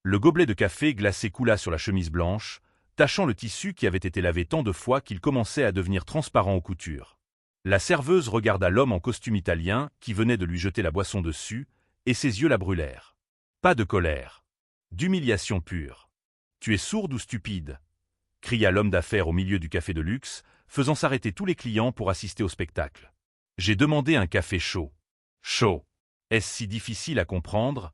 Le gobelet de café glacé coula sur la chemise blanche, tachant le tissu qui avait été lavé tant de fois qu'il commençait à devenir transparent aux coutures. La serveuse regarda l'homme en costume italien qui venait de lui jeter la boisson dessus, et ses yeux la brûlèrent. Pas de colère. D'humiliation pure. « Tu es sourde ou stupide ?» cria l'homme d'affaires au milieu du café de luxe, faisant s'arrêter tous les clients pour assister au spectacle. « J'ai demandé un café chaud. » « Chaud. Est-ce si difficile à comprendre ?»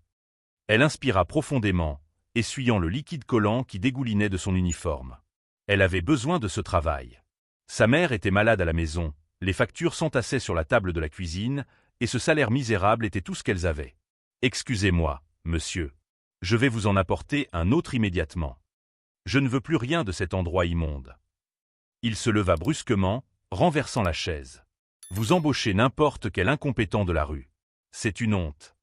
Elle inspira profondément, essuyant le liquide collant qui dégoulinait de son uniforme. Elle avait besoin de ce travail. Sa mère était malade à la maison, les factures s'entassaient sur la table de la cuisine, et ce salaire misérable était tout ce qu'elles avaient. « Excusez-moi, monsieur. Je vais vous en apporter un autre immédiatement. Je ne veux plus rien de cet endroit immonde. » Il se leva brusquement, renversant la chaise. « Vous embauchez n'importe quel incompétent de la rue. C'est une honte. »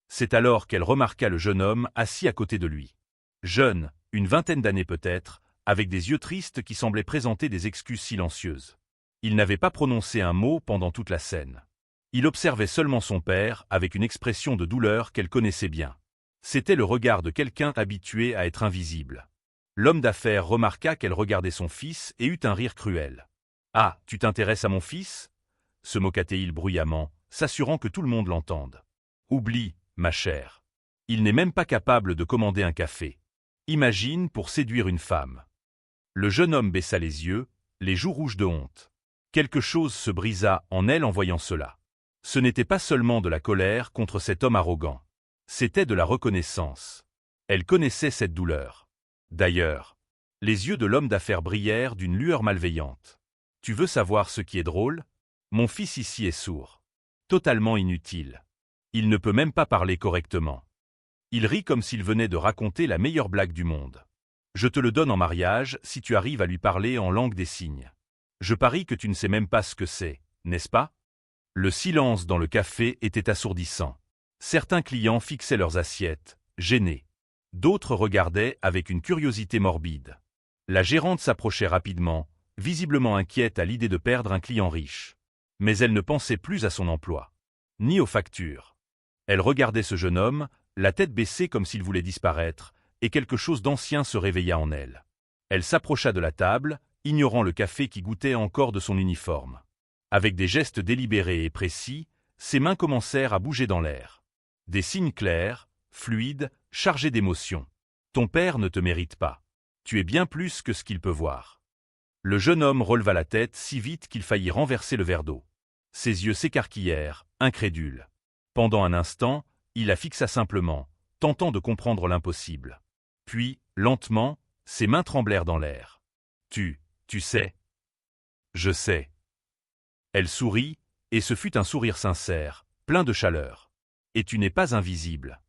C'est alors qu'elle remarqua le jeune homme assis à côté de lui. Jeune, une vingtaine d'années peut-être, avec des yeux tristes qui semblaient présenter des excuses silencieuses. Il n'avait pas prononcé un mot pendant toute la scène. Il observait seulement son père avec une expression de douleur qu'elle connaissait bien. C'était le regard de quelqu'un habitué à être invisible. L'homme d'affaires remarqua qu'elle regardait son fils et eut un rire cruel. « Ah, tu t'intéresses à mon fils ?» se moqua-t-il bruyamment, s'assurant que tout le monde l'entende. « Oublie, ma chère. Il n'est même pas capable de commander un café. Imagine pour séduire une femme. » Le jeune homme baissa les yeux, les joues rouges de honte. Quelque chose se brisa en elle en voyant cela. Ce n'était pas seulement de la colère contre cet homme arrogant. C'était de la reconnaissance. Elle connaissait cette douleur. D'ailleurs, les yeux de l'homme d'affaires brillèrent d'une lueur malveillante. « Tu veux savoir ce qui est drôle ? Mon fils ici est sourd. Totalement inutile. Il ne peut même pas parler correctement. Il rit comme s'il venait de raconter la meilleure blague du monde. Je te le donne en mariage si tu arrives à lui parler en langue des signes. Je parie que tu ne sais même pas ce que c'est, n'est-ce pas ?» Le silence dans le café était assourdissant. Certains clients fixaient leurs assiettes, gênés. D'autres regardaient avec une curiosité morbide. La gérante s'approchait rapidement, visiblement inquiète à l'idée de perdre un client riche. Mais elle ne pensait plus à son emploi, ni aux factures. Elle regardait ce jeune homme, la tête baissée comme s'il voulait disparaître, et quelque chose d'ancien se réveilla en elle. Elle s'approcha de la table, ignorant le café qui goûtait encore de son uniforme. Avec des gestes délibérés et précis, ses mains commencèrent à bouger dans l'air. Des signes clairs, fluides, chargés d'émotion. « Ton père ne te mérite pas. Tu es bien plus que ce qu'il peut voir. » Le jeune homme releva la tête si vite qu'il faillit renverser le verre d'eau. Ses yeux s'écarquillèrent, incrédules. Pendant un instant, il la fixa simplement, tentant de comprendre l'impossible. Puis, lentement, ses mains tremblèrent dans l'air. « Tu sais. » »« Je sais. » Elle sourit, et ce fut un sourire sincère, plein de chaleur. « Et tu n'es pas invisible.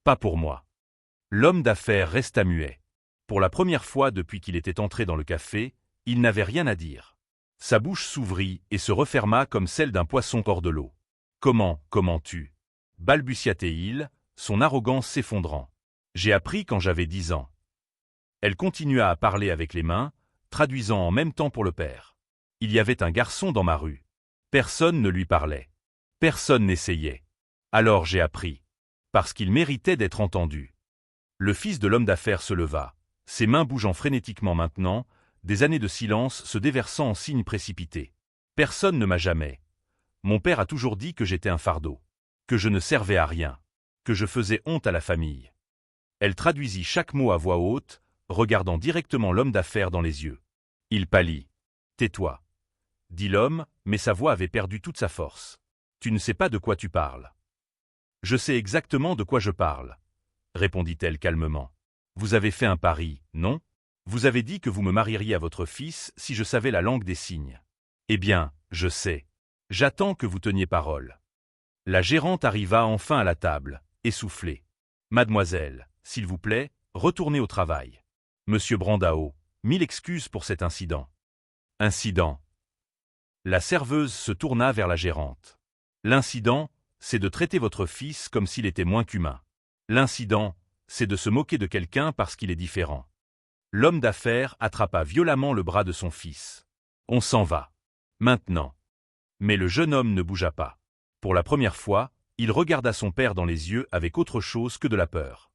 Pas pour moi. » L'homme d'affaires resta muet. Pour la première fois depuis qu'il était entré dans le café, il n'avait rien à dire. Sa bouche s'ouvrit et se referma comme celle d'un poisson hors de l'eau. « Comment tu » balbutia-t-il, son arrogance s'effondrant. « J'ai appris quand j'avais 10 ans. » Elle continua à parler avec les mains, traduisant en même temps pour le père. « Il y avait un garçon dans ma rue. Personne ne lui parlait. Personne n'essayait. Alors j'ai appris. Parce qu'il méritait d'être entendu. » Le fils de l'homme d'affaires se leva, ses mains bougeant frénétiquement maintenant, des années de silence se déversant en signes précipités. « Personne ne m'a jamais. Mon père a toujours dit que j'étais un fardeau, que je ne servais à rien, que je faisais honte à la famille. » Elle traduisit chaque mot à voix haute, regardant directement l'homme d'affaires dans les yeux. Il pâlit. « Tais-toi, » dit l'homme, mais sa voix avait perdu toute sa force. « Tu ne sais pas de quoi tu parles. »« Je sais exactement de quoi je parle, » répondit-elle calmement. « Vous avez fait un pari, non ? Vous avez dit que vous me marieriez à votre fils si je savais la langue des signes. Eh bien, je sais. J'attends que vous teniez parole. » La gérante arriva enfin à la table, essoufflée. « Mademoiselle, s'il vous plaît, retournez au travail. Monsieur Brandao, 1000 excuses pour cet incident. » Incident. La serveuse se tourna vers la gérante. « L'incident, c'est de traiter votre fils comme s'il était moins qu'humain. L'incident, c'est de se moquer de quelqu'un parce qu'il est différent. » L'homme d'affaires attrapa violemment le bras de son fils. « On s'en va. Maintenant. » Mais le jeune homme ne bougea pas. Pour la première fois, il regarda son père dans les yeux avec autre chose que de la peur.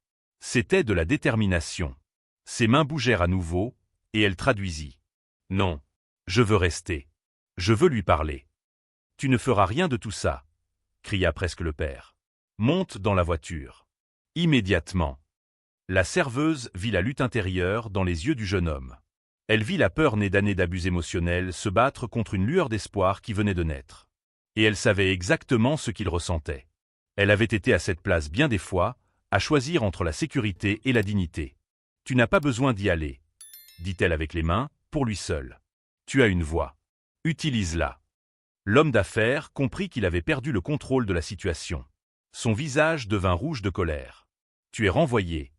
C'était de la détermination. Ses mains bougèrent à nouveau, et elle traduisit. « Non. Je veux rester. Je veux lui parler. »« Tu ne feras rien de tout ça, » cria presque le père. « Monte dans la voiture. » Immédiatement. La serveuse vit la lutte intérieure dans les yeux du jeune homme. Elle vit la peur née d'années d'abus émotionnels se battre contre une lueur d'espoir qui venait de naître. Et elle savait exactement ce qu'il ressentait. Elle avait été à cette place bien des fois, à choisir entre la sécurité et la dignité. « Tu n'as pas besoin d'y aller, » dit-elle avec les mains, pour lui seul. « Tu as une voix. Utilise-la. » L'homme d'affaires comprit qu'il avait perdu le contrôle de la situation. Son visage devint rouge de colère. « Tu es renvoyé, »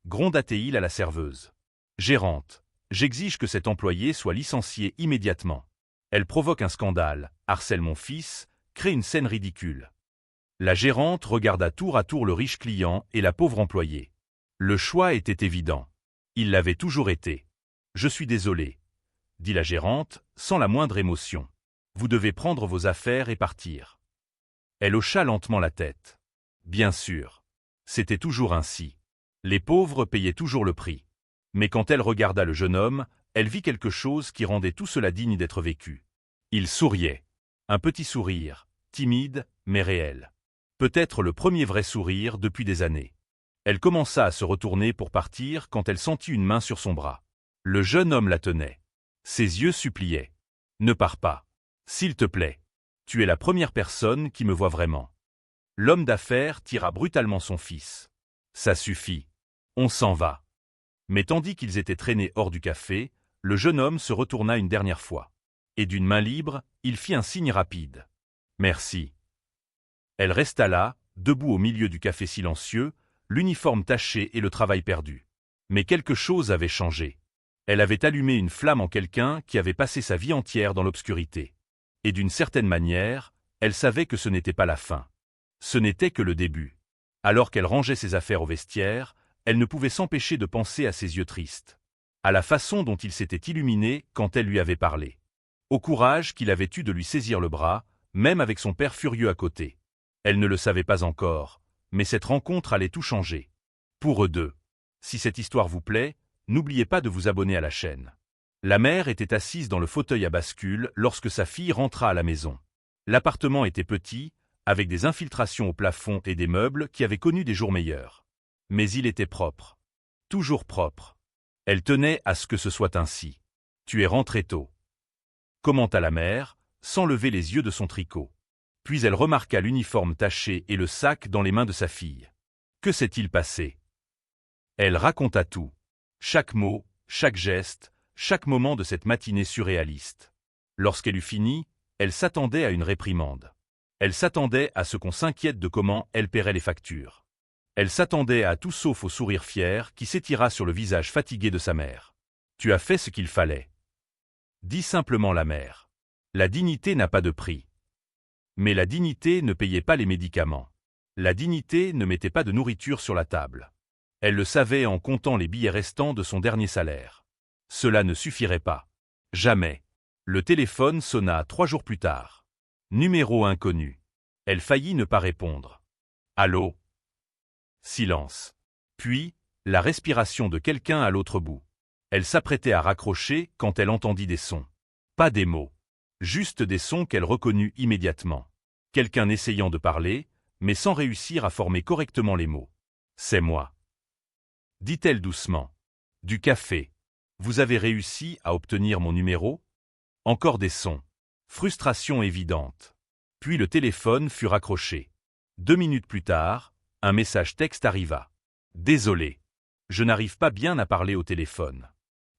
gronda-t-il à la serveuse. « Gérante, j'exige que cet employé soit licencié immédiatement. Elle provoque un scandale, harcèle mon fils, crée une scène ridicule. » La gérante regarda tour à tour le riche client et la pauvre employée. Le choix était évident. Il l'avait toujours été. « Je suis désolé, » dit la gérante, sans la moindre émotion. « Vous devez prendre vos affaires et partir. » Elle hocha lentement la tête. Bien sûr. C'était toujours ainsi. Les pauvres payaient toujours le prix. Mais quand elle regarda le jeune homme, elle vit quelque chose qui rendait tout cela digne d'être vécu. Il souriait. Un petit sourire, timide, mais réel. Peut-être le premier vrai sourire depuis des années. Elle commença à se retourner pour partir quand elle sentit une main sur son bras. Le jeune homme la tenait. Ses yeux suppliaient. « Ne pars pas. S'il te plaît. Tu es la première personne qui me voit vraiment. » L'homme d'affaires tira brutalement son fils. « Ça suffit. On s'en va. » Mais tandis qu'ils étaient traînés hors du café, le jeune homme se retourna une dernière fois. Et d'une main libre, il fit un signe rapide. « Merci. » Elle resta là, debout au milieu du café silencieux, l'uniforme taché et le travail perdu. Mais quelque chose avait changé. Elle avait allumé une flamme en quelqu'un qui avait passé sa vie entière dans l'obscurité. Et d'une certaine manière, elle savait que ce n'était pas la fin. Ce n'était que le début. Alors qu'elle rangeait ses affaires au vestiaire, elle ne pouvait s'empêcher de penser à ses yeux tristes. À la façon dont il s'était illuminé quand elle lui avait parlé. Au courage qu'il avait eu de lui saisir le bras, même avec son père furieux à côté. Elle ne le savait pas encore, mais cette rencontre allait tout changer. Pour eux deux. Si cette histoire vous plaît, n'oubliez pas de vous abonner à la chaîne. La mère était assise dans le fauteuil à bascule lorsque sa fille rentra à la maison. L'appartement était petit, avec des infiltrations au plafond et des meubles qui avaient connu des jours meilleurs. Mais il était propre. Toujours propre. Elle tenait à ce que ce soit ainsi. « Tu es rentré tôt. » commenta la mère, sans lever les yeux de son tricot. Puis elle remarqua l'uniforme taché et le sac dans les mains de sa fille. Que s'est-il passé? Elle raconta tout. Chaque mot, chaque geste, chaque moment de cette matinée surréaliste. Lorsqu'elle eut fini, elle s'attendait à une réprimande. Elle s'attendait à ce qu'on s'inquiète de comment elle paierait les factures. Elle s'attendait à tout sauf au sourire fier qui s'étira sur le visage fatigué de sa mère. « Tu as fait ce qu'il fallait. » dit simplement la mère. La dignité n'a pas de prix. Mais la dignité ne payait pas les médicaments. La dignité ne mettait pas de nourriture sur la table. Elle le savait en comptant les billets restants de son dernier salaire. Cela ne suffirait pas. Jamais. Le téléphone sonna 3 jours plus tard. Numéro inconnu. Elle faillit ne pas répondre. Allô? Silence. Puis, la respiration de quelqu'un à l'autre bout. Elle s'apprêtait à raccrocher quand elle entendit des sons. Pas des mots. Juste des sons qu'elle reconnut immédiatement. Quelqu'un essayant de parler, mais sans réussir à former correctement les mots. « C'est moi. » dit-elle doucement. « Du café. Vous avez réussi à obtenir mon numéro ?» Encore des sons. Frustration évidente. Puis le téléphone fut raccroché. 2 minutes plus tard, un message texte arriva. « Désolé. Je n'arrive pas bien à parler au téléphone.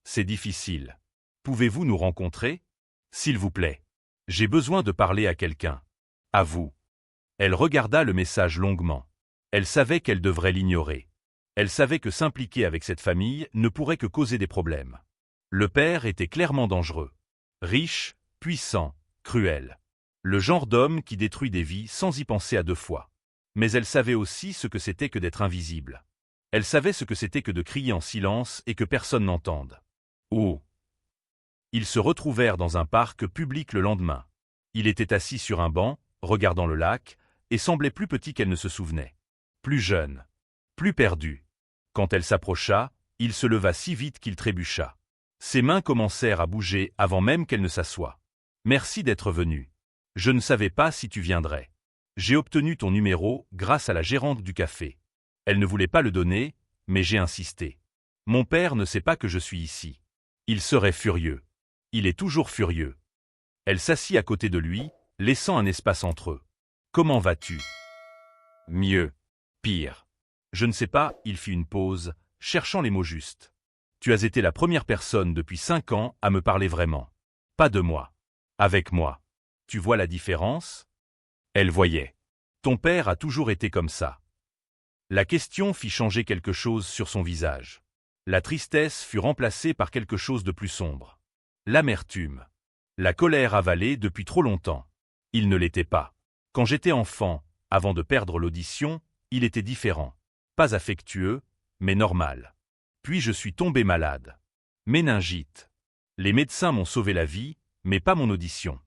C'est difficile. Pouvez-vous nous rencontrer? S'il vous plaît. J'ai besoin de parler à quelqu'un. À vous. » Elle regarda le message longuement. Elle savait qu'elle devrait l'ignorer. Elle savait que s'impliquer avec cette famille ne pourrait que causer des problèmes. Le père était clairement dangereux. Riche, puissant, cruel. Le genre d'homme qui détruit des vies sans y penser à 2 fois. Mais elle savait aussi ce que c'était que d'être invisible. Elle savait ce que c'était que de crier en silence et que personne n'entende. Oh! Ils se retrouvèrent dans un parc public le lendemain. Il était assis sur un banc, regardant le lac, et semblait plus petit qu'elle ne se souvenait. Plus jeune. Plus perdu. Quand elle s'approcha, il se leva si vite qu'il trébucha. Ses mains commencèrent à bouger avant même qu'elle ne s'assoie. « Merci d'être venu. Je ne savais pas si tu viendrais. J'ai obtenu ton numéro grâce à la gérante du café. Elle ne voulait pas le donner, mais j'ai insisté. Mon père ne sait pas que je suis ici. Il serait furieux. Il est toujours furieux. » Elle s'assit à côté de lui, laissant un espace entre eux. « Comment vas-tu ? » ?»« Mieux. Pire. » »« Je ne sais pas, » il fit une pause, cherchant les mots justes. « Tu as été la première personne depuis 5 ans à me parler vraiment. Pas de moi. Avec moi. Tu vois la différence ? » Elle voyait. « Ton père a toujours été comme ça. » La question fit changer quelque chose sur son visage. La tristesse fut remplacée par quelque chose de plus sombre. L'amertume. La colère avalée depuis trop longtemps. Il ne l'était pas. Quand j'étais enfant, avant de perdre l'audition, il était différent. Pas affectueux, mais normal. Puis je suis tombé malade. Méningite. Les médecins m'ont sauvé la vie, mais pas mon audition.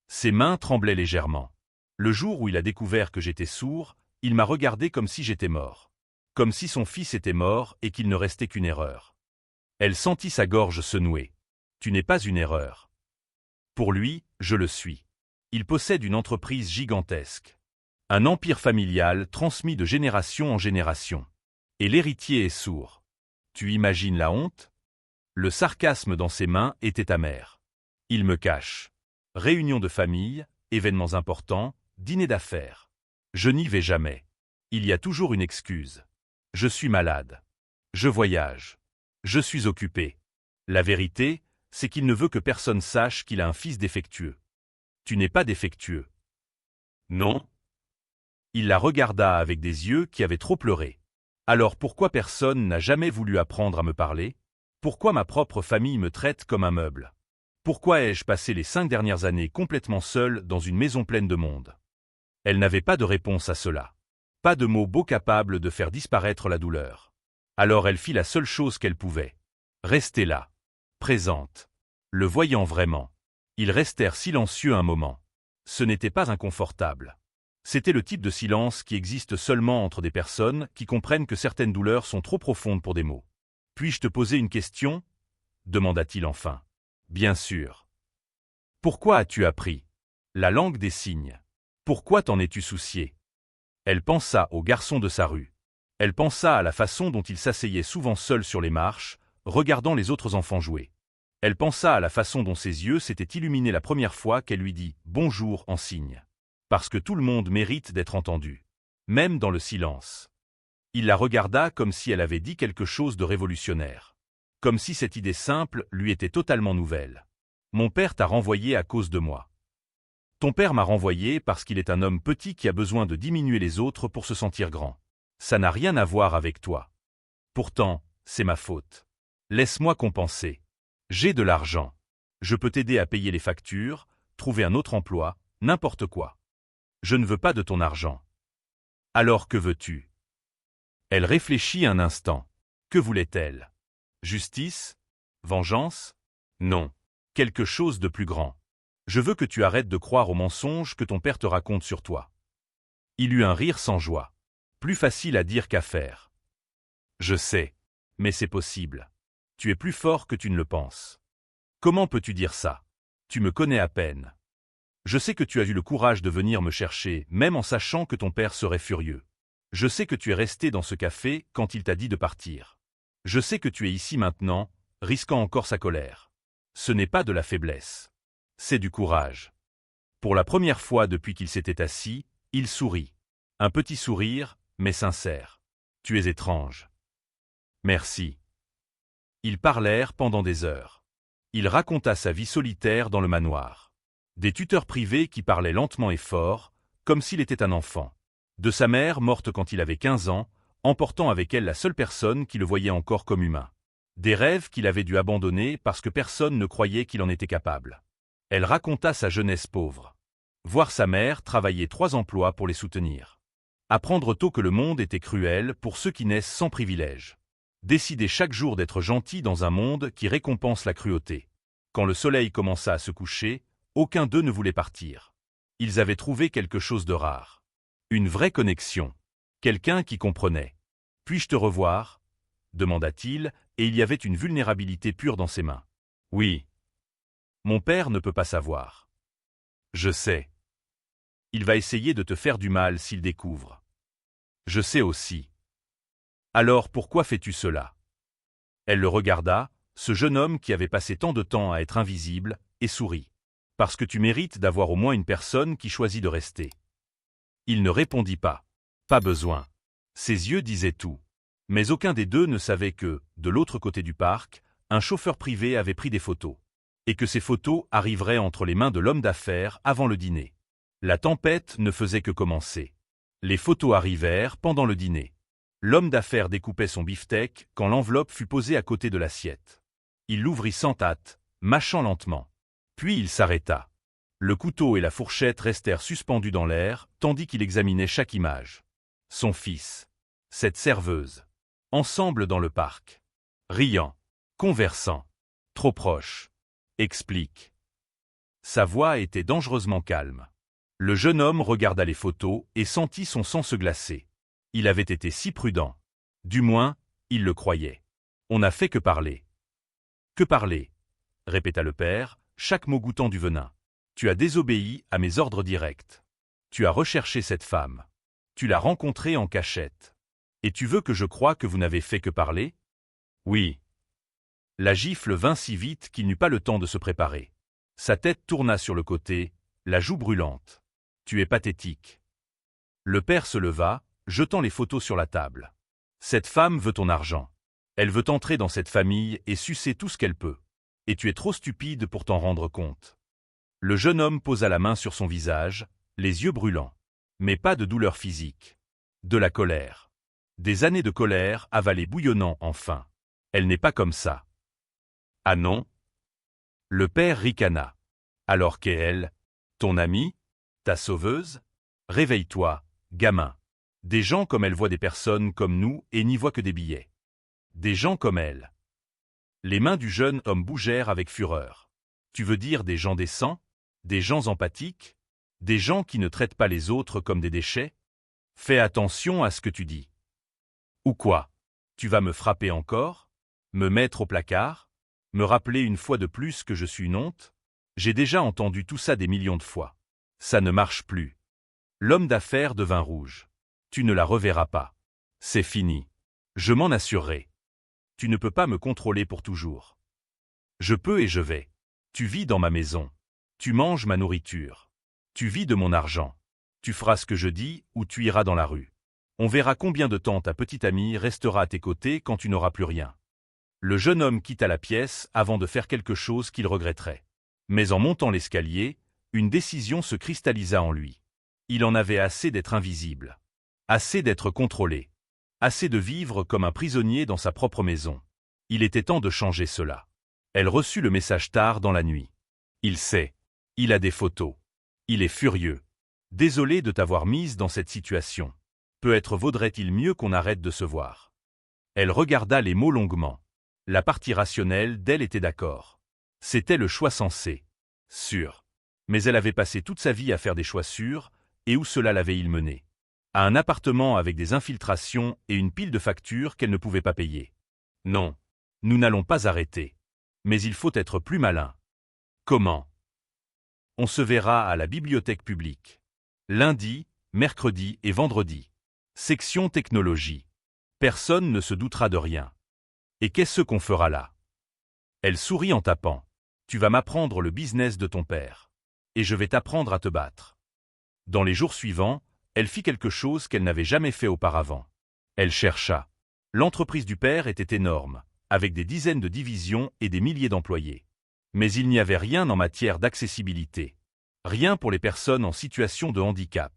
Ses mains tremblaient légèrement. Le jour où il a découvert que j'étais sourd, il m'a regardé comme si j'étais mort. Comme si son fils était mort et qu'il ne restait qu'une erreur. Elle sentit sa gorge se nouer. Tu n'es pas une erreur. Pour lui, je le suis. Il possède une entreprise gigantesque. Un empire familial transmis de génération en génération. Et l'héritier est sourd. Tu imagines la honte ? Le sarcasme dans ses mains était amer. Il me cache. Réunion de famille, événements importants, dîner d'affaires. Je n'y vais jamais. Il y a toujours une excuse. Je suis malade. Je voyage. Je suis occupé. La vérité, c'est qu'il ne veut que personne sache qu'il a un fils défectueux. Tu n'es pas défectueux. Non. Il la regarda avec des yeux qui avaient trop pleuré. Alors pourquoi personne n'a jamais voulu apprendre à me parler ? Pourquoi ma propre famille me traite comme un meuble ? Pourquoi ai-je passé les 5 dernières années complètement seule dans une maison pleine de monde ? Elle n'avait pas de réponse à cela. Pas de mots beaux capables de faire disparaître la douleur. Alors elle fit la seule chose qu'elle pouvait. Rester là. Présente. Le voyant vraiment. Ils restèrent silencieux un moment. Ce n'était pas inconfortable. C'était le type de silence qui existe seulement entre des personnes qui comprennent que certaines douleurs sont trop profondes pour des mots. « Puis-je te poser une question ?» demanda-t-il enfin. « Bien sûr. »« Pourquoi as-tu appris la langue des signes ? Pourquoi t'en es-tu soucié ?» Elle pensa au garçon de sa rue. Elle pensa à la façon dont il s'asseyait souvent seul sur les marches, regardant les autres enfants jouer. Elle pensa à la façon dont ses yeux s'étaient illuminés la première fois qu'elle lui dit « bonjour » en signe. Parce que tout le monde mérite d'être entendu. Même dans le silence. Il la regarda comme si elle avait dit quelque chose de révolutionnaire. Comme si cette idée simple lui était totalement nouvelle. « Mon père t'a renvoyé à cause de moi. Ton père m'a renvoyé parce qu'il est un homme petit qui a besoin de diminuer les autres pour se sentir grand. Ça n'a rien à voir avec toi. Pourtant, c'est ma faute. Laisse-moi compenser. J'ai de l'argent. Je peux t'aider à payer les factures, trouver un autre emploi, n'importe quoi. Je ne veux pas de ton argent. Alors que veux-tu ? » Elle réfléchit un instant. Que voulait-elle ? Justice ? Vengeance ? Non. Quelque chose de plus grand. Je veux que tu arrêtes de croire aux mensonges que ton père te raconte sur toi. Il eut un rire sans joie. Plus facile à dire qu'à faire. Je sais. Mais c'est possible. Tu es plus fort que tu ne le penses. Comment peux-tu dire ça ? Tu me connais à peine. Je sais que tu as eu le courage de venir me chercher, même en sachant que ton père serait furieux. Je sais que tu es resté dans ce café quand il t'a dit de partir. Je sais que tu es ici maintenant, risquant encore sa colère. Ce n'est pas de la faiblesse. C'est du courage. Pour la première fois depuis qu'il s'était assis, il sourit. Un petit sourire, mais sincère. Tu es étrange. Merci. Ils parlèrent pendant des heures. Il raconta sa vie solitaire dans le manoir. Des tuteurs privés qui parlaient lentement et fort, comme s'il était un enfant. De sa mère morte quand il avait 15 ans, emportant avec elle la seule personne qui le voyait encore comme humain. Des rêves qu'il avait dû abandonner parce que personne ne croyait qu'il en était capable. Elle raconta sa jeunesse pauvre. Voir sa mère travailler 3 emplois pour les soutenir. Apprendre tôt que le monde était cruel pour ceux qui naissent sans privilèges. Décider chaque jour d'être gentil dans un monde qui récompense la cruauté. Quand le soleil commença à se coucher, aucun d'eux ne voulait partir. Ils avaient trouvé quelque chose de rare. Une vraie connexion. Quelqu'un qui comprenait. « Puis-je te revoir ?» demanda-t-il, et il y avait une vulnérabilité pure dans ses mains. Oui. Mon père ne peut pas savoir. Je sais. Il va essayer de te faire du mal s'il découvre. Je sais aussi. Alors pourquoi fais-tu cela? Elle le regarda, ce jeune homme qui avait passé tant de temps à être invisible, et sourit. Parce que tu mérites d'avoir au moins une personne qui choisit de rester. Il ne répondit pas. Pas besoin. Ses yeux disaient tout. Mais aucun des deux ne savait que, de l'autre côté du parc, un chauffeur privé avait pris des photos. Et que ces photos arriveraient entre les mains de l'homme d'affaires avant le dîner. La tempête ne faisait que commencer. Les photos arrivèrent pendant le dîner. L'homme d'affaires découpait son beefsteak quand l'enveloppe fut posée à côté de l'assiette. Il l'ouvrit sans hâte, mâchant lentement. Puis il s'arrêta. Le couteau et la fourchette restèrent suspendus dans l'air, tandis qu'il examinait chaque image. Son fils. Cette serveuse. Ensemble dans le parc. Riant. Conversant. Trop proche. Explique. Sa voix était dangereusement calme. Le jeune homme regarda les photos et sentit son sang se glacer. Il avait été si prudent. Du moins, il le croyait. On n'a fait que parler. Que parler, répéta le père, chaque mot goûtant du venin. Tu as désobéi à mes ordres directs. Tu as recherché cette femme. Tu l'as rencontrée en cachette. Et tu veux que je croie que vous n'avez fait que parler? Oui. La gifle vint si vite qu'il n'eut pas le temps de se préparer. Sa tête tourna sur le côté, la joue brûlante. Tu es pathétique. Le père se leva, jetant les photos sur la table. Cette femme veut ton argent. Elle veut entrer dans cette famille et sucer tout ce qu'elle peut. Et tu es trop stupide pour t'en rendre compte. Le jeune homme posa la main sur son visage, les yeux brûlants. Mais pas de douleur physique. De la colère. Des années de colère avalées bouillonnant enfin. Elle n'est pas comme ça. Ah non? Le père ricana. Alors qu'est elle? Ton amie? Ta sauveuse? Réveille-toi, gamin. Des gens comme elle voient des personnes comme nous et n'y voient que des billets. Des gens comme elle. Les mains du jeune homme bougèrent avec fureur. Tu veux dire des gens décents? Des gens empathiques? Des gens qui ne traitent pas les autres comme des déchets? Fais attention à ce que tu dis. Ou quoi? Tu vas me frapper encore? Me mettre au placard? Me rappeler une fois de plus que je suis une honte? J'ai déjà entendu tout ça des millions de fois. Ça ne marche plus. L'homme d'affaires devint rouge. Tu ne la reverras pas. C'est fini. Je m'en assurerai. Tu ne peux pas me contrôler pour toujours. Je peux et je vais. Tu vis dans ma maison. Tu manges ma nourriture. Tu vis de mon argent. Tu feras ce que je dis ou tu iras dans la rue. On verra combien de temps ta petite amie restera à tes côtés quand tu n'auras plus rien. Le jeune homme quitta la pièce avant de faire quelque chose qu'il regretterait. Mais en montant l'escalier, une décision se cristallisa en lui. Il en avait assez d'être invisible. Assez d'être contrôlé. Assez de vivre comme un prisonnier dans sa propre maison. Il était temps de changer cela. Elle reçut le message tard dans la nuit. Il sait. Il a des photos. Il est furieux. Désolé de t'avoir mise dans cette situation. Peut-être vaudrait-il mieux qu'on arrête de se voir. Elle regarda les mots longuement. La partie rationnelle d'elle était d'accord. C'était le choix sensé. Sûr. Mais elle avait passé toute sa vie à faire des choix sûrs, et où cela l'avait-il mené? À un appartement avec des infiltrations et une pile de factures qu'elle ne pouvait pas payer. Non. Nous n'allons pas arrêter. Mais il faut être plus malin. Comment? On se verra à la bibliothèque publique. Lundi, mercredi et vendredi. Section technologie. Personne ne se doutera de rien. Et qu'est-ce qu'on fera là? Elle sourit en tapant. Tu vas m'apprendre le business de ton père. Et je vais t'apprendre à te battre. Dans les jours suivants, elle fit quelque chose qu'elle n'avait jamais fait auparavant. Elle chercha. L'entreprise du père était énorme, avec des dizaines de divisions et des milliers d'employés. Mais il n'y avait rien en matière d'accessibilité. Rien pour les personnes en situation de handicap.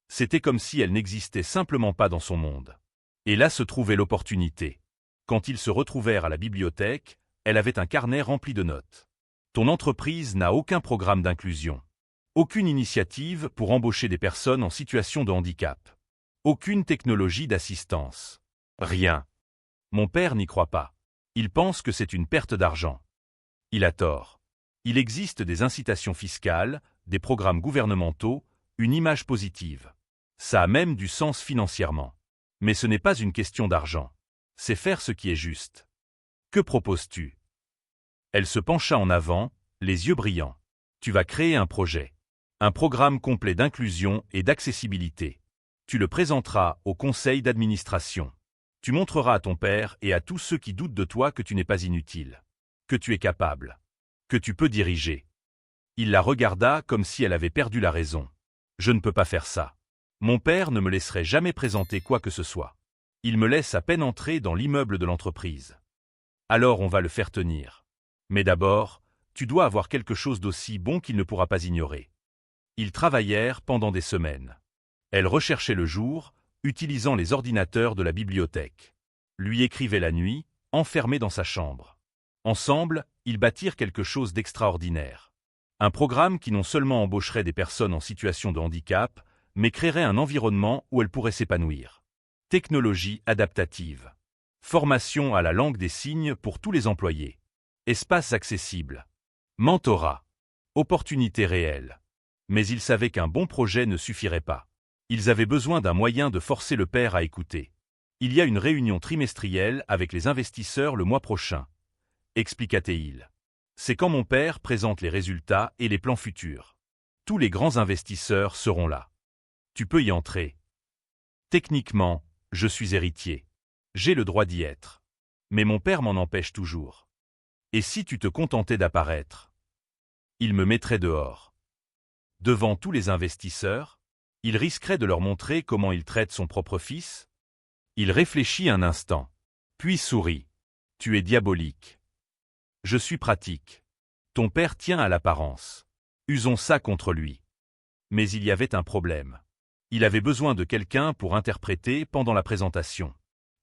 C'était comme si elle n'existait simplement pas dans son monde. Et là se trouvait l'opportunité. Quand ils se retrouvèrent à la bibliothèque, elle avait un carnet rempli de notes. Ton entreprise n'a aucun programme d'inclusion. Aucune initiative pour embaucher des personnes en situation de handicap. Aucune technologie d'assistance. Rien. Mon père n'y croit pas. Il pense que c'est une perte d'argent. Il a tort. Il existe des incitations fiscales, des programmes gouvernementaux, une image positive. Ça a même du sens financièrement. Mais ce n'est pas une question d'argent. c'est faire ce qui est juste. Que proposes-tu? Elle se pencha en avant, les yeux brillants. Tu vas créer un projet. Un programme complet d'inclusion et d'accessibilité. Tu le présenteras au conseil d'administration. Tu montreras à ton père et à tous ceux qui doutent de toi que tu n'es pas inutile. Que tu es capable. Que tu peux diriger. Il la regarda comme si elle avait perdu la raison. Je ne peux pas faire ça. Mon père ne me laisserait jamais présenter quoi que ce soit. Il me laisse à peine entrer dans l'immeuble de l'entreprise. Alors on va le faire tenir. Mais d'abord, tu dois avoir quelque chose d'aussi bon qu'il ne pourra pas ignorer. Ils travaillèrent pendant des semaines. Elle recherchait le jour, utilisant les ordinateurs de la bibliothèque. Lui écrivait la nuit, enfermé dans sa chambre. Ensemble, ils bâtirent quelque chose d'extraordinaire. Un programme qui non seulement embaucherait des personnes en situation de handicap, mais créerait un environnement où elles pourraient s'épanouir. Technologie adaptative. Formation à la langue des signes pour tous les employés. Espace accessible. Mentorat. Opportunités réelles. Mais ils savaient qu'un bon projet ne suffirait pas. Ils avaient besoin d'un moyen de forcer le père à écouter. Il y a une réunion trimestrielle avec les investisseurs le mois prochain, expliqua-t-il. C'est quand mon père présente les résultats et les plans futurs. Tous les grands investisseurs seront là. Tu peux y entrer. Techniquement, je suis héritier. J'ai le droit d'y être. Mais mon père m'en empêche toujours. Et si tu te contentais d'apparaître? Il me mettrait dehors. Devant tous les investisseurs, il risquerait de leur montrer comment il traite son propre fils. Il réfléchit un instant, puis sourit. Tu es diabolique. Je suis pratique. Ton père tient à l'apparence. Usons ça contre lui. Mais il y avait un problème. Il avait besoin de quelqu'un pour interpréter pendant la présentation.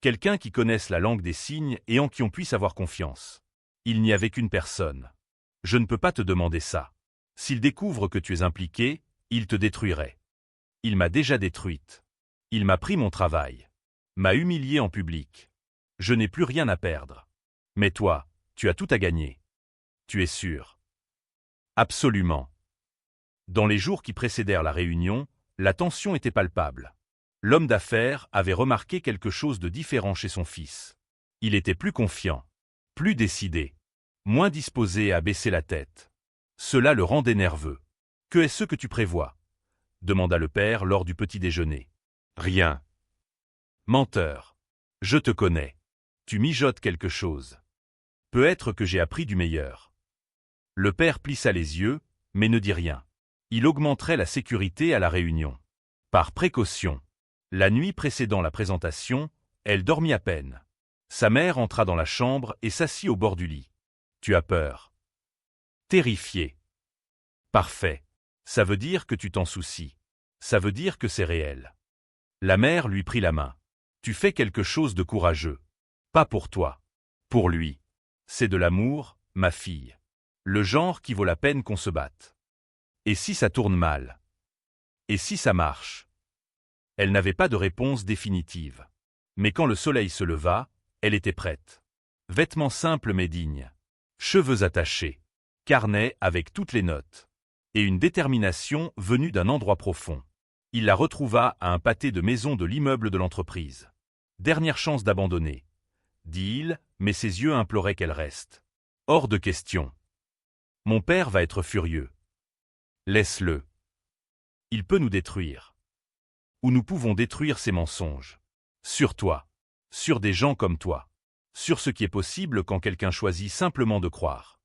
Quelqu'un qui connaisse la langue des signes et en qui on puisse avoir confiance. Il n'y avait qu'une personne. Je ne peux pas te demander ça. S'il découvre que tu es impliqué, il te détruirait. Il m'a déjà détruite. Il m'a pris mon travail. M'a humilié en public. Je n'ai plus rien à perdre. Mais toi, tu as tout à gagner. Tu es sûr? Absolument. Dans les jours qui précédèrent la réunion, la tension était palpable. L'homme d'affaires avait remarqué quelque chose de différent chez son fils. Il était plus confiant, plus décidé, moins disposé à baisser la tête. Cela le rendait nerveux. « Que est-ce que tu prévois ?» demanda le père lors du petit déjeuner. « Rien. »« Menteur. Je te connais. Tu mijotes quelque chose. Peut-être que j'ai appris du meilleur. » Le père plissa les yeux, mais ne dit rien. Il augmenterait la sécurité à la réunion. Par précaution. La nuit précédant la présentation, elle dormit à peine. Sa mère entra dans la chambre et s'assit au bord du lit. « Tu as peur. » Terrifié. « Parfait. Ça veut dire que tu t'en soucies. Ça veut dire que c'est réel. » La mère lui prit la main. « Tu fais quelque chose de courageux. Pas pour toi. Pour lui. C'est de l'amour, ma fille. Le genre qui vaut la peine qu'on se batte. Et si ça tourne mal? Et si ça marche? » Elle n'avait pas de réponse définitive. Mais quand le soleil se leva, elle était prête. Vêtements simples mais dignes. Cheveux attachés. Carnet avec toutes les notes. Et une détermination venue d'un endroit profond. Il la retrouva à un pâté de maison de l'immeuble de l'entreprise. Dernière chance d'abandonner, dit-il, mais ses yeux imploraient qu'elle reste. Hors de question. Mon père va être furieux. Laisse-le. Il peut nous détruire. Ou nous pouvons détruire ses mensonges. Sur toi. Sur des gens comme toi. Sur ce qui est possible quand quelqu'un choisit simplement de croire.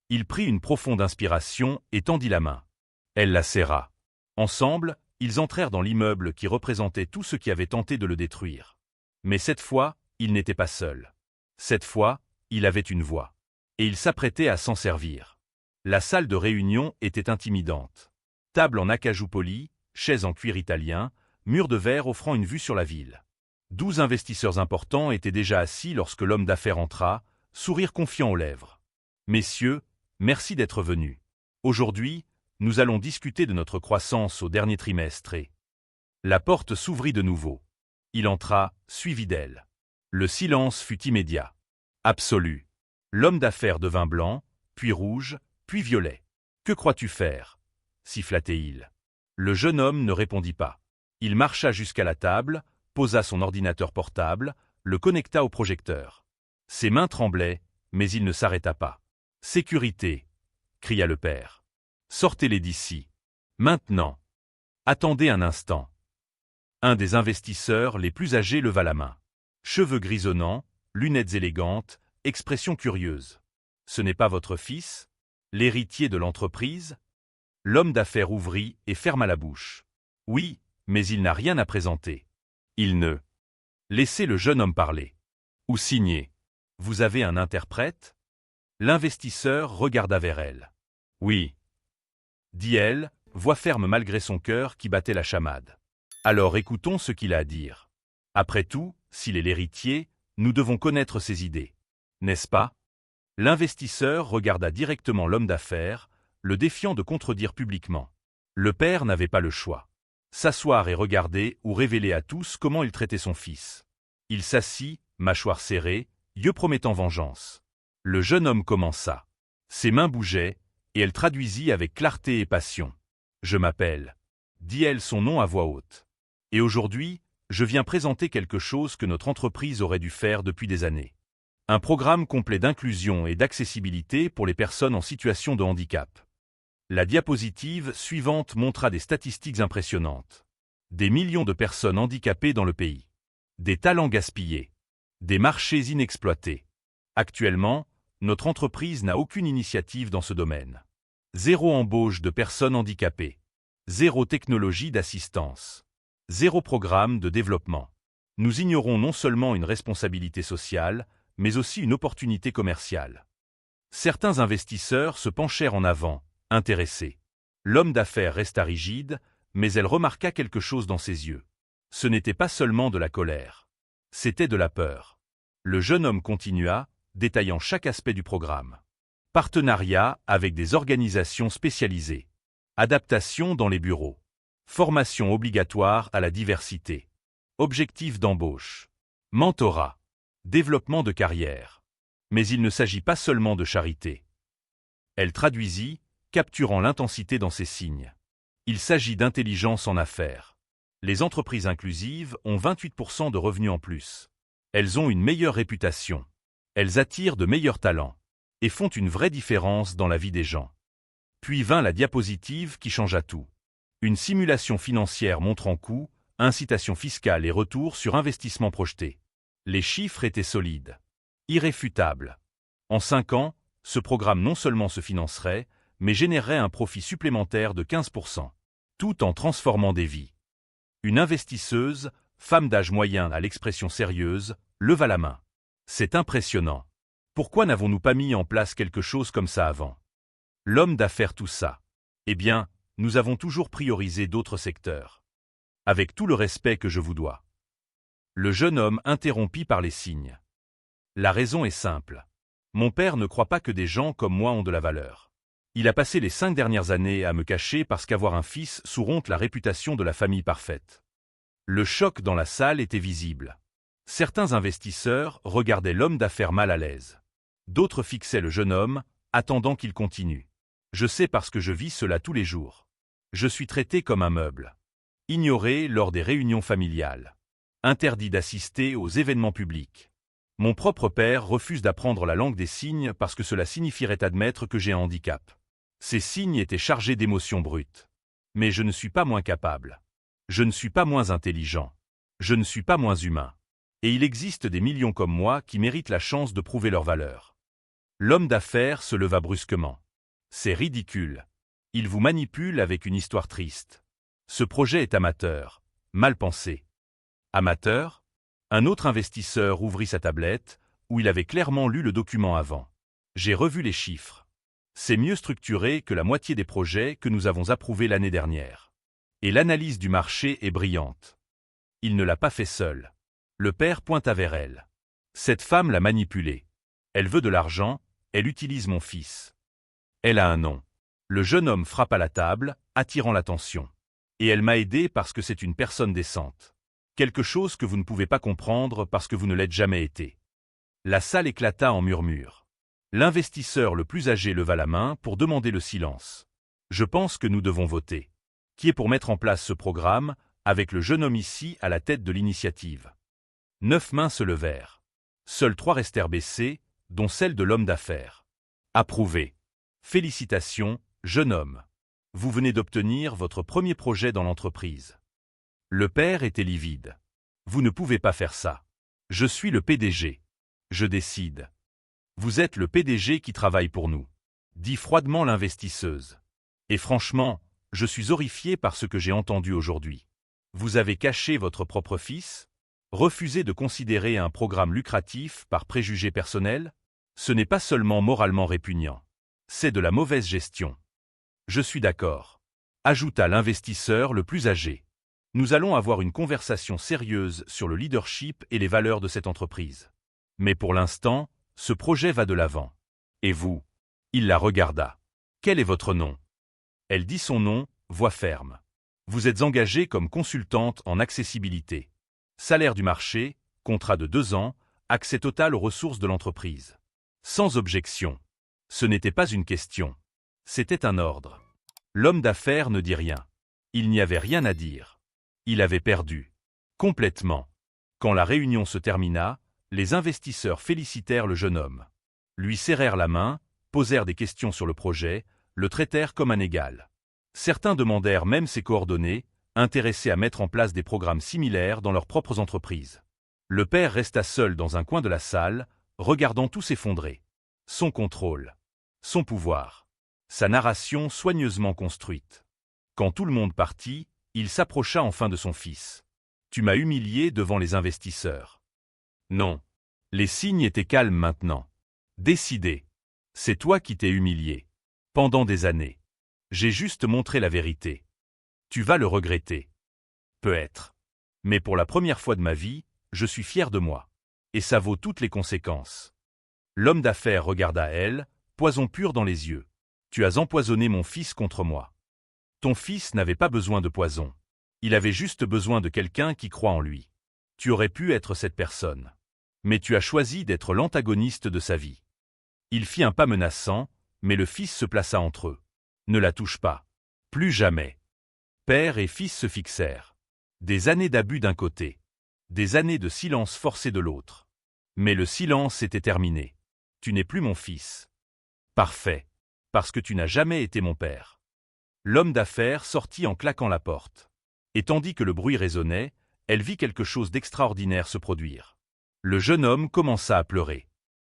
Il prit une profonde inspiration et tendit la main. Elle la serra. Ensemble, ils entrèrent dans l'immeuble qui représentait tout ce qui avait tenté de le détruire. Mais cette fois, il n'était pas seul. Cette fois, il avait une voix. Et il s'apprêtait à s'en servir. La salle de réunion était intimidante. Table en acajou poli, chaises en cuir italien, murs de verre offrant une vue sur la ville. 12 investisseurs importants étaient déjà assis lorsque l'homme d'affaires entra, sourire confiant aux lèvres. « Messieurs, merci d'être venus. Aujourd'hui, nous allons discuter de notre croissance au dernier trimestre et... » La porte s'ouvrit de nouveau. Il entra, suivi d'elle. Le silence fut immédiat. Absolu. L'homme d'affaires devint blanc, puis rouge, puis violet. « Que crois-tu faire » siffla-t-il. Le jeune homme ne répondit pas. Il marcha jusqu'à la table, posa son ordinateur portable, le connecta au projecteur. Ses mains tremblaient, mais il ne s'arrêta pas. « Sécurité !» cria le père. « Sortez-les d'ici. Maintenant. Attendez un instant. » Un des investisseurs les plus âgés leva la main. Cheveux grisonnants, lunettes élégantes, expression curieuse. « Ce n'est pas votre fils? L'héritier de l'entreprise ?» L'homme d'affaires ouvrit et ferma la bouche. « Oui, mais il n'a rien à présenter. Il ne... » Laissez le jeune homme parler. « Ou signer. Vous avez un interprète ?» L'investisseur regarda vers elle. « Oui. » dit-elle, voix ferme malgré son cœur qui battait la chamade. « Alors écoutons ce qu'il a à dire. Après tout, s'il est l'héritier, nous devons connaître ses idées. N'est-ce pas ?» L'investisseur regarda directement l'homme d'affaires, le défiant de contredire publiquement. Le père n'avait pas le choix. S'asseoir et regarder ou révéler à tous comment il traitait son fils. Il s'assit, mâchoire serrée, yeux promettant vengeance. Le jeune homme commença. Ses mains bougeaient, et elle traduisit avec clarté et passion. « Je m'appelle. » dit-elle son nom à voix haute. « Et aujourd'hui, je viens présenter quelque chose que notre entreprise aurait dû faire depuis des années. Un programme complet d'inclusion et d'accessibilité pour les personnes en situation de handicap. » La diapositive suivante montra des statistiques impressionnantes. Des millions de personnes handicapées dans le pays. Des talents gaspillés. Des marchés inexploités. Actuellement, notre entreprise n'a aucune initiative dans ce domaine. 0 embauche de personnes handicapées. 0 technologie d'assistance. 0 programme de développement. Nous ignorons non seulement une responsabilité sociale, mais aussi une opportunité commerciale. Certains investisseurs se penchèrent en avant, intéressés. L'homme d'affaires resta rigide, mais elle remarqua quelque chose dans ses yeux. Ce n'était pas seulement de la colère. C'était de la peur. Le jeune homme continua, détaillant chaque aspect du programme. Partenariat avec des organisations spécialisées. Adaptation dans les bureaux. Formation obligatoire à la diversité. Objectifs d'embauche. Mentorat. Développement de carrière. Mais il ne s'agit pas seulement de charité. Elle traduisit, capturant l'intensité dans ses signes. Il s'agit d'intelligence en affaires. Les entreprises inclusives ont 28% de revenus en plus. Elles ont une meilleure réputation. Elles attirent de meilleurs talents et font une vraie différence dans la vie des gens. Puis vint la diapositive qui changea tout. Une simulation financière montrant coûts, incitations fiscales et retours sur investissement projeté. Les chiffres étaient solides, irréfutables. En 5 ans, ce programme non seulement se financerait, mais générerait un profit supplémentaire de 15%, tout en transformant des vies. Une investisseuse, femme d'âge moyen à l'expression sérieuse, leva la main. C'est impressionnant. Pourquoi n'avons-nous pas mis en place quelque chose comme ça avant? L'homme d'affaires toussa. Eh bien, nous avons toujours priorisé d'autres secteurs. Avec tout le respect que je vous dois. Le jeune homme interrompit par les signes. La raison est simple. Mon père ne croit pas que des gens comme moi ont de la valeur. Il a passé les 5 dernières années à me cacher parce qu'avoir un fils souronte la réputation de la famille parfaite. Le choc dans la salle était visible. Certains investisseurs regardaient l'homme d'affaires mal à l'aise. D'autres fixaient le jeune homme, attendant qu'il continue. Je sais parce que je vis cela tous les jours. Je suis traité comme un meuble. Ignoré lors des réunions familiales. Interdit d'assister aux événements publics. Mon propre père refuse d'apprendre la langue des signes parce que cela signifierait admettre que j'ai un handicap. Ces signes étaient chargés d'émotions brutes. Mais je ne suis pas moins capable. Je ne suis pas moins intelligent. Je ne suis pas moins humain. Et il existe des millions comme moi qui méritent la chance de prouver leur valeur. L'homme d'affaires se leva brusquement. C'est ridicule. Il vous manipule avec une histoire triste. Ce projet est amateur, mal pensé. Amateur? Un autre investisseur ouvrit sa tablette, où il avait clairement lu le document avant. J'ai revu les chiffres. C'est mieux structuré que la moitié des projets que nous avons approuvés l'année dernière. Et l'analyse du marché est brillante. Il ne l'a pas fait seul. Le père pointa vers elle. Cette femme l'a manipulée. Elle veut de l'argent, elle utilise mon fils. Elle a un nom. Le jeune homme frappa la table, attirant l'attention. Et elle m'a aidé parce que c'est une personne décente. Quelque chose que vous ne pouvez pas comprendre parce que vous ne l'êtes jamais été. La salle éclata en murmures. L'investisseur le plus âgé leva la main pour demander le silence. Je pense que nous devons voter. Qui est pour mettre en place ce programme, avec le jeune homme ici à la tête de l'initiative? 9 mains se levèrent. Seules 3 restèrent baissées, dont celle de l'homme d'affaires. Approuvé. Félicitations, jeune homme. Vous venez d'obtenir votre premier projet dans l'entreprise. Le père était livide. Vous ne pouvez pas faire ça. Je suis le PDG. Je décide. Vous êtes le PDG qui travaille pour nous, dit froidement l'investisseuse. Et franchement, je suis horrifié par ce que j'ai entendu aujourd'hui. Vous avez caché votre propre fils? Refusé de considérer un programme lucratif par préjugé personnel? Ce n'est pas seulement moralement répugnant. C'est de la mauvaise gestion. Je suis d'accord, ajouta l'investisseur le plus âgé. Nous allons avoir une conversation sérieuse sur le leadership et les valeurs de cette entreprise. Mais pour l'instant, ce projet va de l'avant. Et vous? Il la regarda. Quel est votre nom? Elle dit son nom, voix ferme. Vous êtes engagée comme consultante en accessibilité. Salaire du marché, contrat de 2 ans, accès total aux ressources de l'entreprise. Sans objection. Ce n'était pas une question. C'était un ordre. L'homme d'affaires ne dit rien. Il n'y avait rien à dire. Il avait perdu. Complètement. Quand la réunion se termina, les investisseurs félicitèrent le jeune homme. Lui serrèrent la main, posèrent des questions sur le projet, le traitèrent comme un égal. Certains demandèrent même ses coordonnées, intéressés à mettre en place des programmes similaires dans leurs propres entreprises. Le père resta seul dans un coin de la salle, regardant tout s'effondrer. Son contrôle. Son pouvoir. Sa narration soigneusement construite. Quand tout le monde partit, il s'approcha enfin de son fils. « Tu m'as humilié devant les investisseurs. » Non. Les signes étaient calmes maintenant. Décidé. C'est toi qui t'es humilié. Pendant des années. J'ai juste montré la vérité. Tu vas le regretter. Peut-être. Mais pour la première fois de ma vie, je suis fier de moi. Et ça vaut toutes les conséquences. L'homme d'affaires regarda elle, poison pur dans les yeux. Tu as empoisonné mon fils contre moi. Ton fils n'avait pas besoin de poison. Il avait juste besoin de quelqu'un qui croit en lui. Tu aurais pu être cette personne. Mais tu as choisi d'être l'antagoniste de sa vie. Il fit un pas menaçant, mais le fils se plaça entre eux. Ne la touche pas. Plus jamais. Père et fils se fixèrent. Des années d'abus d'un côté. Des années de silence forcé de l'autre. Mais le silence était terminé. Tu n'es plus mon fils. Parfait. Parce que tu n'as jamais été mon père. L'homme d'affaires sortit en claquant la porte. Et tandis que le bruit résonnait, elle vit quelque chose d'extraordinaire se produire. Le jeune homme commença à pleurer.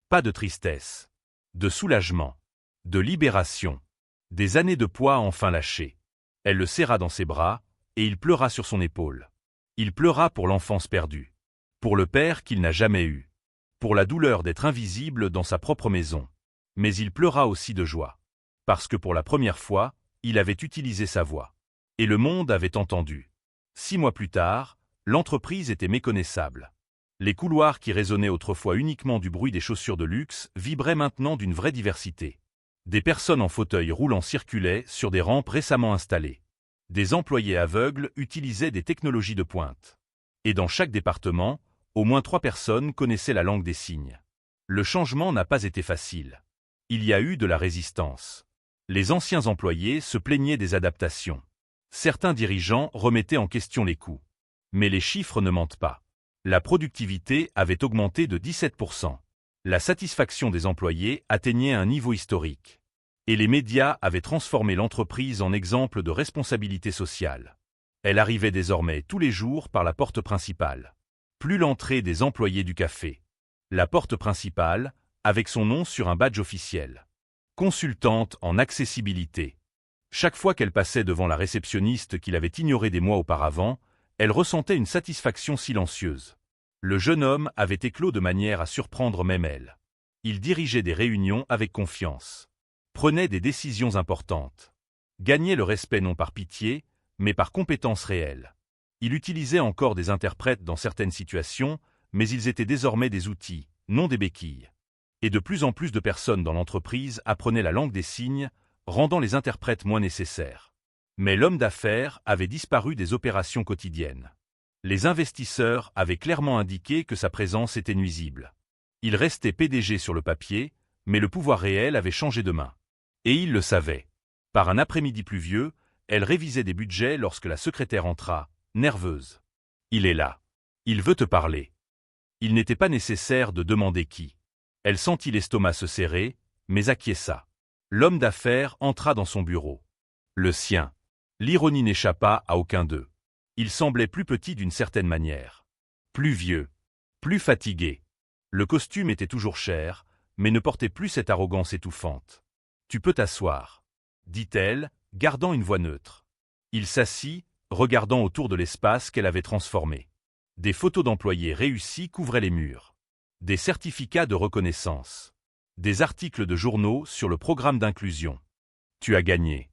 Pas de tristesse. De soulagement. De libération. Des années de poids enfin lâchées. Elle le serra dans ses bras, et il pleura sur son épaule. Il pleura pour l'enfance perdue. Pour le père qu'il n'a jamais eu. Pour la douleur d'être invisible dans sa propre maison. Mais il pleura aussi de joie. Parce que pour la première fois, il avait utilisé sa voix. Et le monde avait entendu. 6 mois plus tard, l'entreprise était méconnaissable. Les couloirs qui résonnaient autrefois uniquement du bruit des chaussures de luxe vibraient maintenant d'une vraie diversité. Des personnes en fauteuil roulant circulaient sur des rampes récemment installées. Des employés aveugles utilisaient des technologies de pointe. Et dans chaque département, au moins 3 personnes connaissaient la langue des signes. Le changement n'a pas été facile. Il y a eu de la résistance. Les anciens employés se plaignaient des adaptations. Certains dirigeants remettaient en question les coûts. Mais les chiffres ne mentent pas. La productivité avait augmenté de 17%. La satisfaction des employés atteignait un niveau historique. Et les médias avaient transformé l'entreprise en exemple de responsabilité sociale. Elle arrivait désormais tous les jours par la porte principale. Plus l'entrée des employés du café. La porte principale, avec son nom sur un badge officiel. Consultante en accessibilité. Chaque fois qu'elle passait devant la réceptionniste qu'il avait ignorée des mois auparavant, elle ressentait une satisfaction silencieuse. Le jeune homme avait éclos de manière à surprendre même elle. Il dirigeait des réunions avec confiance. Prenait des décisions importantes. Gagnait le respect non par pitié, mais par compétence réelle. Il utilisait encore des interprètes dans certaines situations, mais ils étaient désormais des outils, non des béquilles. Et de plus en plus de personnes dans l'entreprise apprenaient la langue des signes, rendant les interprètes moins nécessaires. Mais l'homme d'affaires avait disparu des opérations quotidiennes. Les investisseurs avaient clairement indiqué que sa présence était nuisible. Il restait PDG sur le papier, mais le pouvoir réel avait changé de main. Et il le savait. Par un après-midi pluvieux, elle révisait des budgets lorsque la secrétaire entra, nerveuse. « Il est là. Il veut te parler. » Il n'était pas nécessaire de demander qui. Elle sentit l'estomac se serrer, mais acquiesça. L'homme d'affaires entra dans son bureau. Le sien. L'ironie n'échappa à aucun d'eux. Il semblait plus petit d'une certaine manière. Plus vieux. Plus fatigué. Le costume était toujours cher, mais ne portait plus cette arrogance étouffante. « Tu peux t'asseoir », dit-elle, gardant une voix neutre. Il s'assit, regardant autour de l'espace qu'elle avait transformé. Des photos d'employés réussis couvraient les murs. Des certificats de reconnaissance. Des articles de journaux sur le programme d'inclusion. « Tu as gagné »,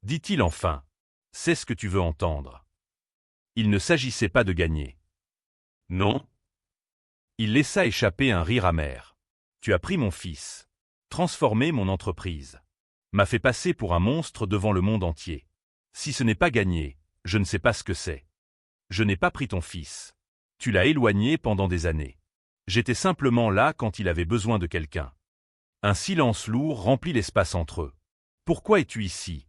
dit-il enfin. « C'est ce que tu veux entendre. » Il ne s'agissait pas de gagner. Non. Il laissa échapper un rire amer. « Tu as pris mon fils, transformé mon entreprise, m'a fait passer pour un monstre devant le monde entier. Si ce n'est pas gagné, je ne sais pas ce que c'est. Je n'ai pas pris ton fils. Tu l'as éloigné pendant des années. J'étais simplement là quand il avait besoin de quelqu'un. » Un silence lourd remplit l'espace entre eux. « Pourquoi es-tu ici ?»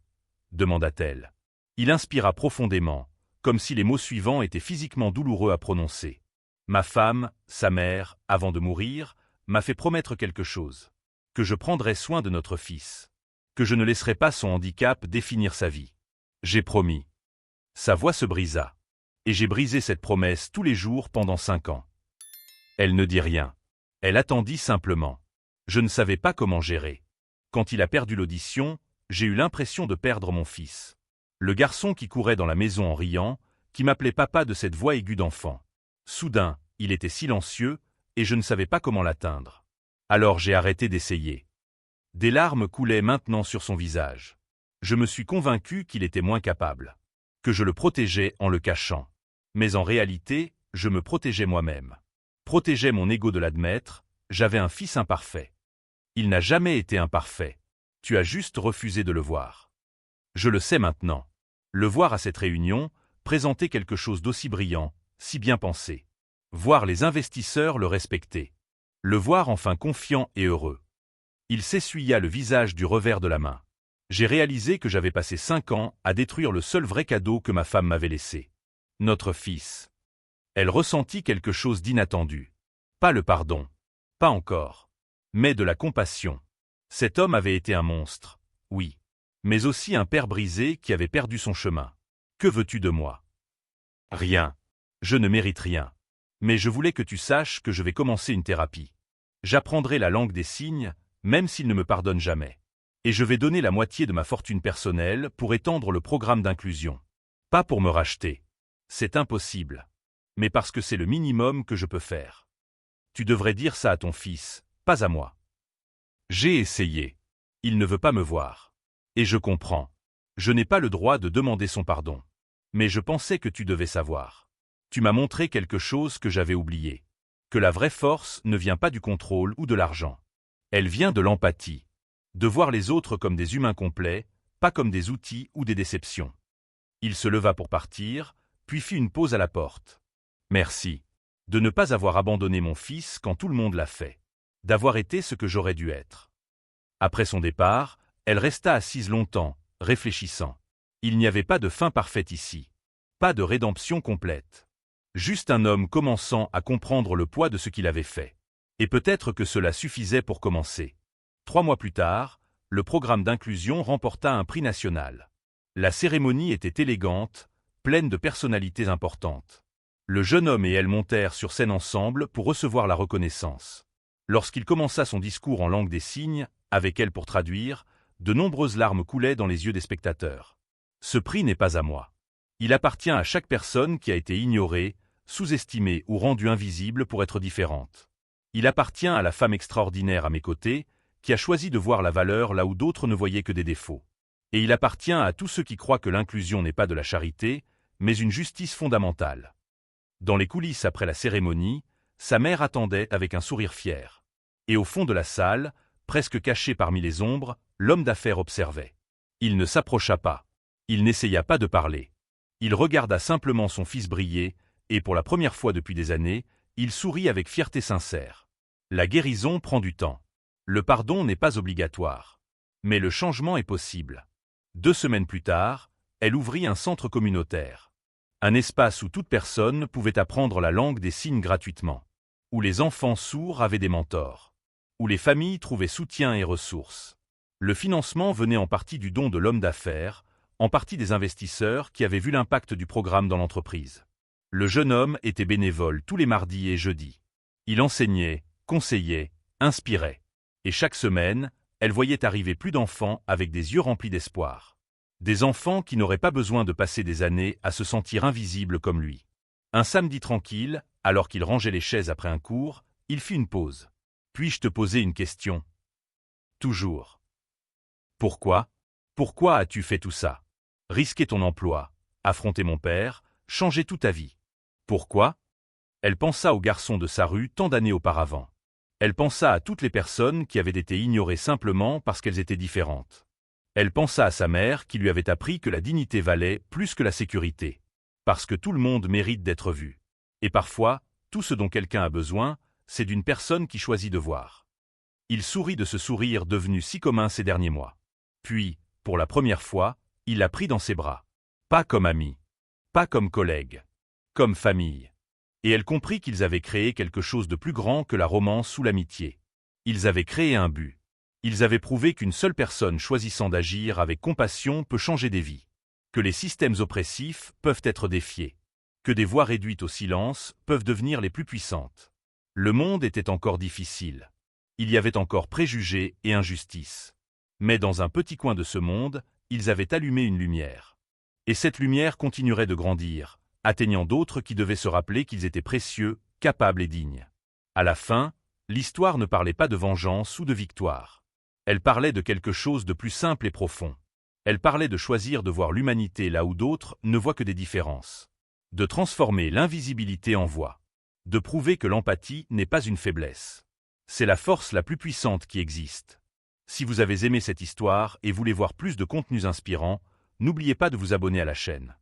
demanda-t-elle. Il inspira profondément, comme si les mots suivants étaient physiquement douloureux à prononcer. « Ma femme, sa mère, avant de mourir, m'a fait promettre quelque chose. Que je prendrais soin de notre fils. Que je ne laisserais pas son handicap définir sa vie. J'ai promis. » Sa voix se brisa. « Et j'ai brisé cette promesse tous les jours pendant 5 ans. » Elle ne dit rien. Elle attendit simplement. Je ne savais pas comment gérer. Quand il a perdu l'audition, j'ai eu l'impression de perdre mon fils. Le garçon qui courait dans la maison en riant, qui m'appelait papa de cette voix aiguë d'enfant. Soudain, il était silencieux, et je ne savais pas comment l'atteindre. Alors j'ai arrêté d'essayer. Des larmes coulaient maintenant sur son visage. Je me suis convaincu qu'il était moins capable. Que je le protégeais en le cachant. Mais en réalité, je me protégeais moi-même. Protégeais mon ego de l'admettre, j'avais un fils imparfait. Il n'a jamais été imparfait. Tu as juste refusé de le voir. Je le sais maintenant. Le voir à cette réunion, présenter quelque chose d'aussi brillant, si bien pensé. Voir les investisseurs le respecter. Le voir enfin confiant et heureux. Il s'essuya le visage du revers de la main. J'ai réalisé que j'avais passé 5 ans à détruire le seul vrai cadeau que ma femme m'avait laissé. Notre fils. Elle ressentit quelque chose d'inattendu. Pas le pardon. Pas encore. Mais de la compassion. Cet homme avait été un monstre, oui. Mais aussi un père brisé qui avait perdu son chemin. Que veux-tu de moi? Rien. Je ne mérite rien. Mais je voulais que tu saches que je vais commencer une thérapie. J'apprendrai la langue des signes, même s'il ne me pardonne jamais. Et je vais donner la moitié de ma fortune personnelle pour étendre le programme d'inclusion. Pas pour me racheter. C'est impossible. Mais parce que c'est le minimum que je peux faire. Tu devrais dire ça à ton fils, pas à moi. J'ai essayé. Il ne veut pas me voir. Et je comprends. Je n'ai pas le droit de demander son pardon. Mais je pensais que tu devais savoir. Tu m'as montré quelque chose que j'avais oublié. Que la vraie force ne vient pas du contrôle ou de l'argent. Elle vient de l'empathie. De voir les autres comme des humains complets, pas comme des outils ou des déceptions. Il se leva pour partir, puis fit une pause à la porte. Merci. De ne pas avoir abandonné mon fils quand tout le monde l'a fait. D'avoir été ce que j'aurais dû être. Après son départ, elle resta assise longtemps, réfléchissant. Il n'y avait pas de fin parfaite ici. Pas de rédemption complète. Juste un homme commençant à comprendre le poids de ce qu'il avait fait. Et peut-être que cela suffisait pour commencer. 3 mois plus tard, le programme d'inclusion remporta un prix national. La cérémonie était élégante, pleine de personnalités importantes. Le jeune homme et elle montèrent sur scène ensemble pour recevoir la reconnaissance. Lorsqu'il commença son discours en langue des signes, avec elle pour traduire, de nombreuses larmes coulaient dans les yeux des spectateurs. Ce prix n'est pas à moi. Il appartient à chaque personne qui a été ignorée, sous-estimée ou rendue invisible pour être différente. Il appartient à la femme extraordinaire à mes côtés, qui a choisi de voir la valeur là où d'autres ne voyaient que des défauts. Et il appartient à tous ceux qui croient que l'inclusion n'est pas de la charité, mais une justice fondamentale. Dans les coulisses après la cérémonie, sa mère attendait avec un sourire fier. Et au fond de la salle, presque caché parmi les ombres, l'homme d'affaires observait. Il ne s'approcha pas. Il n'essaya pas de parler. Il regarda simplement son fils briller, et pour la première fois depuis des années, il sourit avec fierté sincère. La guérison prend du temps. Le pardon n'est pas obligatoire. Mais le changement est possible. 2 semaines plus tard, elle ouvrit un centre communautaire. Un espace où toute personne pouvait apprendre la langue des signes gratuitement. où les enfants sourds avaient des mentors, où les familles trouvaient soutien et ressources. Le financement venait en partie du don de l'homme d'affaires, en partie des investisseurs qui avaient vu l'impact du programme dans l'entreprise. Le jeune homme était bénévole tous les mardis et jeudis. Il enseignait, conseillait, inspirait. Et chaque semaine, elle voyait arriver plus d'enfants avec des yeux remplis d'espoir. Des enfants qui n'auraient pas besoin de passer des années à se sentir invisibles comme lui. Un samedi tranquille, alors qu'il rangeait les chaises après un cours, il fit une pause. « Puis-je te poser une question ?»« Toujours. »« Pourquoi ? Pourquoi as-tu fait tout ça ? Risquer ton emploi, affronter mon père, changer toute ta vie. Pourquoi ? » Elle pensa aux garçons de sa rue tant d'années auparavant. Elle pensa à toutes les personnes qui avaient été ignorées simplement parce qu'elles étaient différentes. Elle pensa à sa mère qui lui avait appris que la dignité valait plus que la sécurité. Parce que tout le monde mérite d'être vu. Et parfois, tout ce dont quelqu'un a besoin, c'est d'une personne qui choisit de voir. Il sourit de ce sourire devenu si commun ces derniers mois. Puis, pour la première fois, il la prit dans ses bras. Pas comme ami, pas comme collègue, comme famille. Et elle comprit qu'ils avaient créé quelque chose de plus grand que la romance ou l'amitié. Ils avaient créé un but. Ils avaient prouvé qu'une seule personne choisissant d'agir avec compassion peut changer des vies. Que les systèmes oppressifs peuvent être défiés. Que des voix réduites au silence peuvent devenir les plus puissantes. Le monde était encore difficile. Il y avait encore préjugés et injustices. Mais dans un petit coin de ce monde, ils avaient allumé une lumière. Et cette lumière continuerait de grandir, atteignant d'autres qui devaient se rappeler qu'ils étaient précieux, capables et dignes. À la fin, l'histoire ne parlait pas de vengeance ou de victoire. Elle parlait de quelque chose de plus simple et profond. Elle parlait de choisir de voir l'humanité là où d'autres ne voient que des différences. De transformer l'invisibilité en voix. De prouver que l'empathie n'est pas une faiblesse. C'est la force la plus puissante qui existe. Si vous avez aimé cette histoire et voulez voir plus de contenus inspirants, n'oubliez pas de vous abonner à la chaîne.